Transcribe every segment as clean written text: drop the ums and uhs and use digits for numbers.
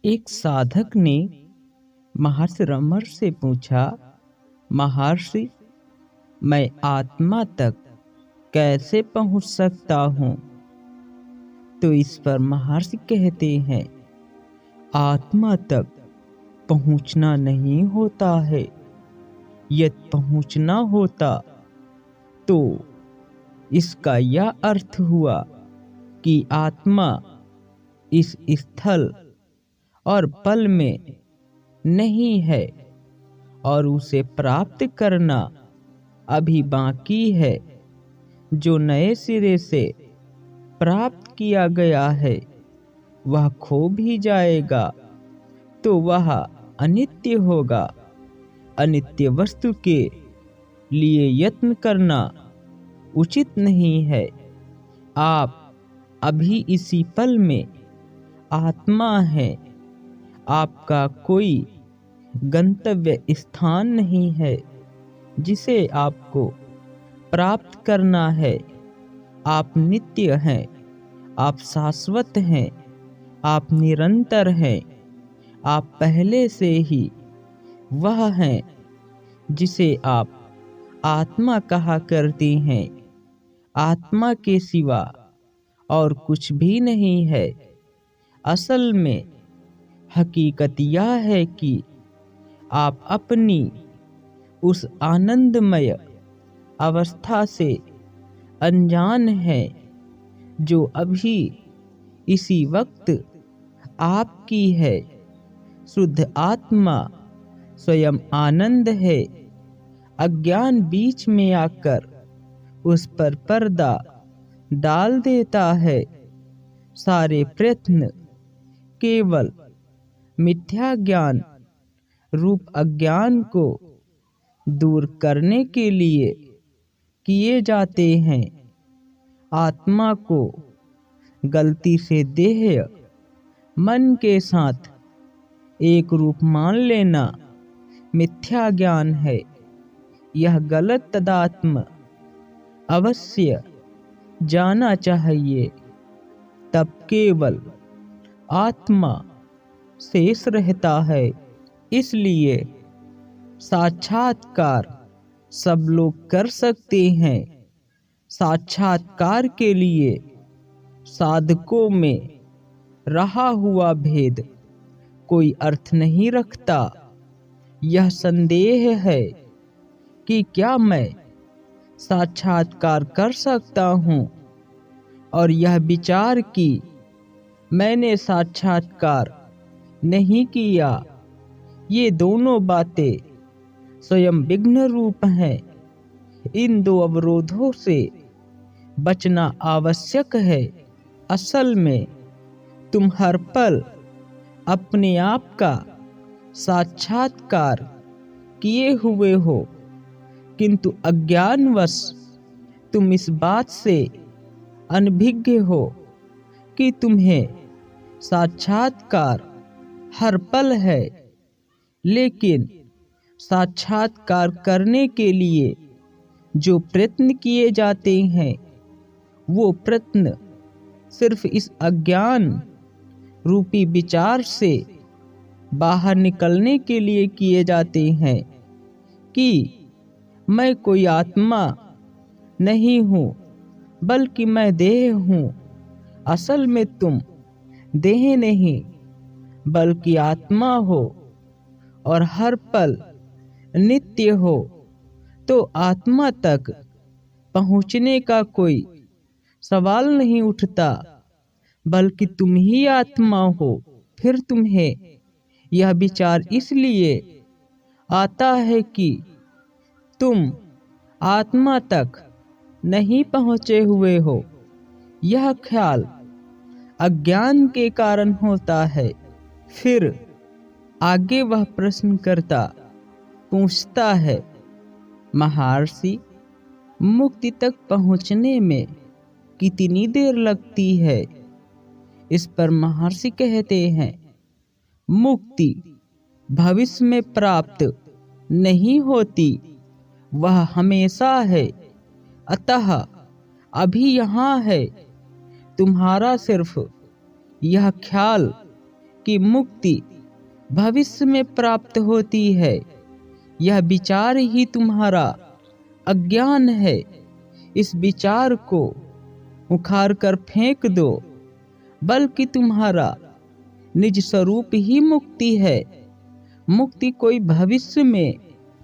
एक साधक ने महर्षि रमण से पूछा, महर्षि, मैं आत्मा तक कैसे पहुंच सकता हूं? तो इस पर महर्षि कहते हैं, आत्मा तक पहुंचना नहीं होता है। यदि पहुंचना होता तो इसका यह अर्थ हुआ कि आत्मा इस स्थल और पल में नहीं है और उसे प्राप्त करना अभी बाकी है। जो नए सिरे से प्राप्त किया गया है वह खो भी जाएगा तो वह अनित्य होगा। अनित्य वस्तु के लिए यत्न करना उचित नहीं है। आप अभी इसी पल में आत्मा है। आपका कोई गंतव्य स्थान नहीं है जिसे आपको प्राप्त करना है। आप नित्य हैं, आप शाश्वत हैं, आप निरंतर हैं। आप पहले से ही वह हैं जिसे आप आत्मा कहा करते हैं। आत्मा के सिवा और कुछ भी नहीं है। असल में हकीकत यह है कि आप अपनी उस आनंदमय अवस्था से अनजान हैं जो अभी इसी वक्त आपकी है। शुद्ध आत्मा स्वयं आनंद है। अज्ञान बीच में आकर उस पर पर्दा डाल देता है। सारे प्रयत्न केवल मिथ्या ज्ञान रूप अज्ञान को दूर करने के लिए किए जाते हैं। आत्मा को गलती से देह मन के साथ एक रूप मान लेना मिथ्या ज्ञान है। यह गलत तदात्म अवश्य जाना चाहिए, तब केवल आत्मा शेष रहता है। इसलिए साक्षात्कार सब लोग कर सकते हैं। साक्षात्कार के लिए साधकों में रहा हुआ भेद कोई अर्थ नहीं रखता। यह संदेह है कि क्या मैं साक्षात्कार कर सकता हूँ और यह विचार कि मैंने साक्षात्कार नहीं किया, ये दोनों बातें स्वयं विघ्न रूप हैं। इन दो अवरोधों से बचना आवश्यक है। असल में तुम हर पल अपने आप का साक्षात्कार किए हुए हो, किंतु अज्ञानवश तुम इस बात से अनभिज्ञ हो कि तुम्हें साक्षात्कार हर पल है। लेकिन साक्षात्कार करने के लिए जो प्रयत्न किए जाते हैं वो प्रयत्न सिर्फ इस अज्ञान रूपी विचार से बाहर निकलने के लिए किए जाते हैं कि मैं कोई आत्मा नहीं हूँ बल्कि मैं देह हूँ। असल में तुम देह नहीं बल्कि आत्मा हो और हर पल नित्य हो। तो आत्मा तक पहुँचने का कोई सवाल नहीं उठता, बल्कि तुम ही आत्मा हो। फिर तुम्हें यह विचार इसलिए आता है कि तुम आत्मा तक नहीं पहुँचे हुए हो। यह ख्याल अज्ञान के कारण होता है। फिर आगे वह प्रश्नकर्ता पूछता है, महर्षि, मुक्ति तक पहुँचने में कितनी देर लगती है? इस पर महर्षि कहते हैं, मुक्ति भविष्य में प्राप्त नहीं होती, वह हमेशा है। अतः अभी यहाँ है। तुम्हारा सिर्फ यह ख्याल कि मुक्ति भविष्य में प्राप्त होती है, यह विचार ही तुम्हारा अज्ञान है। इस विचार को उखाड़ कर फेंक दो, बल्कि तुम्हारा निज स्वरूप ही मुक्ति है। मुक्ति कोई भविष्य में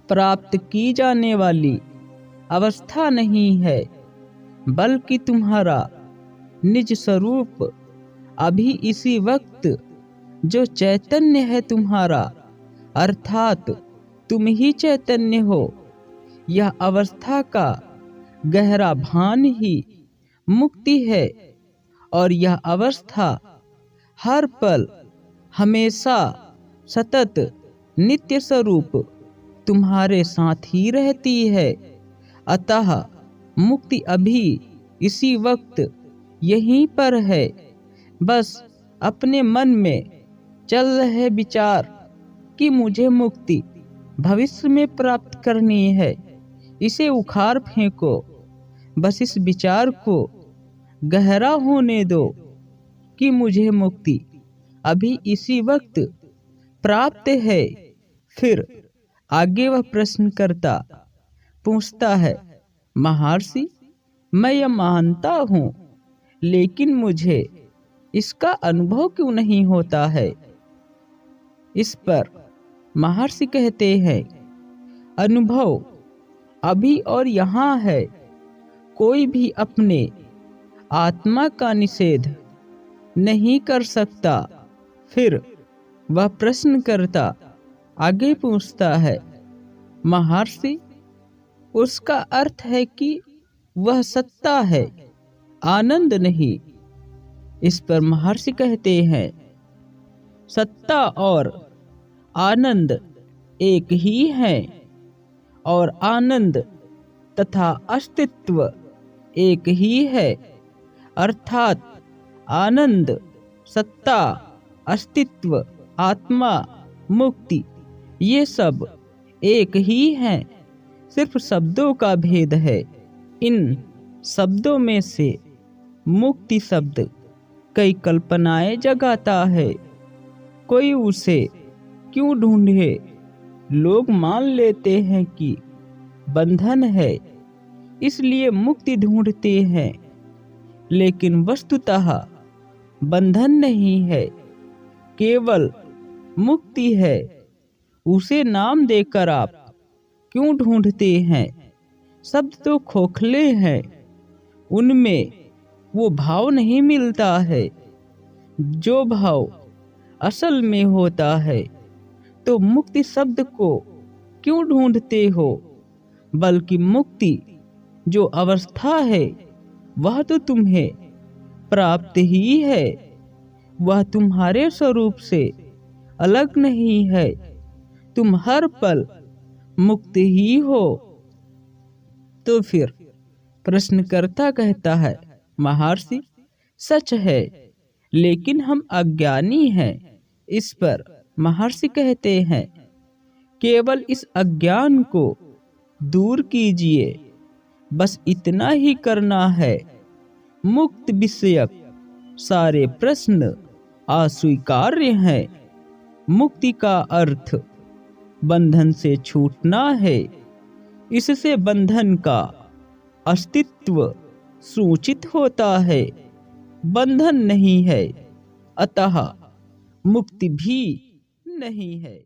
प्राप्त की जाने वाली अवस्था नहीं है, बल्कि तुम्हारा निज स्वरूप अभी इसी वक्त जो चैतन्य है तुम्हारा, अर्थात तुम ही चैतन्य हो। यह अवस्था का गहरा भान ही मुक्ति है, और यह अवस्था हर पल हमेशा सतत नित्य स्वरूप तुम्हारे साथ ही रहती है। अतः मुक्ति अभी इसी वक्त यहीं पर है। बस अपने मन में चल रहे विचार कि मुझे मुक्ति भविष्य में प्राप्त करनी है, इसे उखाड़ फेंको। बस इस विचार को गहरा होने दो कि मुझे मुक्ति अभी इसी वक्त प्राप्त है। फिर आगे वह प्रश्न करता पूछता है, महर्षि, मैं यह मानता हूँ, लेकिन मुझे इसका अनुभव क्यों नहीं होता है? इस पर महर्षि कहते हैं, अनुभव अभी और यहाँ है। कोई भी अपने आत्मा का निषेध नहीं कर सकता। फिर वह प्रश्न करता आगे पूछता है, महर्षि, उसका अर्थ है कि वह सत्ता है, आनंद नहीं। इस पर महर्षि कहते हैं, सत्ता और आनंद एक ही है, और आनंद तथा अस्तित्व एक ही है। अर्थात आनंद, सत्ता, अस्तित्व, आत्मा, मुक्ति, ये सब एक ही हैं। सिर्फ शब्दों का भेद है। इन शब्दों में से मुक्ति शब्द कई कल्पनाएं जगाता है। कोई उसे क्यों ढूंढे? लोग मान लेते हैं कि बंधन है, इसलिए मुक्ति ढूंढते हैं, लेकिन वस्तुतः बंधन नहीं है, केवल मुक्ति है। उसे नाम देकर आप क्यों ढूंढते हैं? शब्द तो खोखले हैं, उनमें वो भाव नहीं मिलता है जो भाव असल में होता है। तो मुक्ति शब्द को क्यों ढूंढते हो? बल्कि मुक्ति जो अवस्था है, वह तो तुम्हें प्राप्त ही है। वह तुम्हारे स्वरूप से अलग नहीं है। तुम हर पल मुक्त ही हो। तो फिर प्रश्नकर्ता कहता है, महर्षि, सच है, लेकिन हम अज्ञानी हैं। इस पर महर्षि कहते हैं, केवल इस अज्ञान को दूर कीजिए, बस इतना ही करना है। मुक्त विषयक सारे प्रश्न अस्वीकार्य हैं। मुक्ति का अर्थ बंधन से छूटना है। इससे बंधन का अस्तित्व सूचित होता है, बंधन नहीं है, अतः मुक्ति भी नहीं है।